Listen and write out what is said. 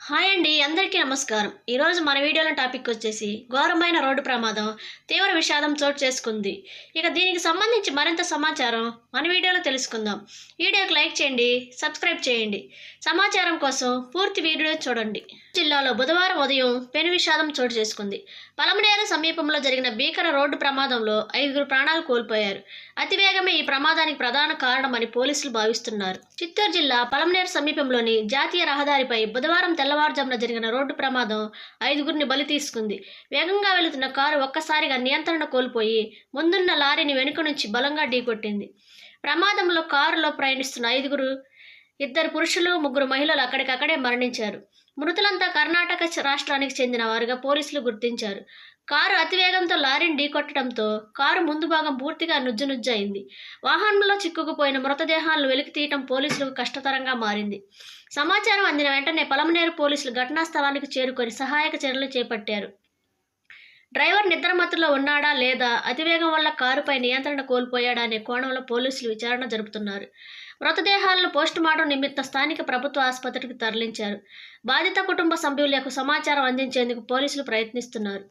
Hi అండి, అందరికీ నమస్కారం. ఈరోజు మన వీడియోలో టాపిక్ వచ్చేసి ఘోరమైన రోడ్డు ప్రమాదం తీవ్ర విషాదం చోటు చేసుకుంది. ఇక దీనికి సంబంధించి మరింత సమాచారం మన వీడియోలో తెలుసుకుందాం. వీడియోకి లైక్ చేయండి, సబ్స్క్రైబ్ చేయండి. సమాచారం కోసం పూర్తి వీడియో చూడండి. జిల్లాలో బుధవారం ఉదయం పెను విషాదం చోటు చేసుకుంది. పలమనేరు సమీపంలో జరిగిన భీకర రోడ్డు ప్రమాదంలో 5 ప్రాణాలు కోల్పోయారు. అతివేగమే ఈ ప్రమాదానికి ప్రధాన కారణమని పోలీసులు భావిస్తున్నారు. చిత్తూరు జిల్లా పలమనేరు సమీపంలోని జాతీయ రహదారిపై బుధవారం తెల్లవారుజామున జరిగిన రోడ్డు ప్రమాదం 5గురిని బలి తీసుకుంది. వేగంగా వెళుతున్న కారు ఒక్కసారిగా నియంత్రణ కోల్పోయి ముందున్న లారీని వెనుక నుంచి బలంగా ఢీకొట్టింది. ప్రమాదంలో కారులో ప్రయాణిస్తున్న 5గురు, 2 పురుషులు, 3 మహిళలు అక్కడికక్కడే మరణించారు. మృతులంతా కర్ణాటక రాష్ట్రానికి చెందిన వారుగా పోలీసులు గుర్తించారు. కారు అతివేగంతో లారీని ఢీకొట్టడంతో కారు ముందు భాగం పూర్తిగా నుజ్జునుజ్జయింది. వాహనంలో చిక్కుకుపోయిన మృతదేహాలను వెలికి తీయటం పోలీసులకు కష్టతరంగా మారింది. సమాచారం అందిన వెంటనే పలమనేరు పోలీసులు ఘటనా స్థలానికి చేరుకొని సహాయక చర్యలు చేపట్టారు. డ్రైవర్ నిద్రమత్తులో ఉన్నాడా లేదా, అతివేగం వల్ల కారుపై నియంత్రణ కోల్పోయాడా అనే కోణంలో పోలీసులు విచారణ జరుపుతున్నారు. మృతదేహాలను పోస్టుమార్టం నిమిత్తం స్థానిక ప్రభుత్వ ఆసుపత్రికి తరలించారు. బాధిత కుటుంబ సభ్యులకు సమాచారం అందించేందుకు పోలీసులు ప్రయత్నిస్తున్నారు.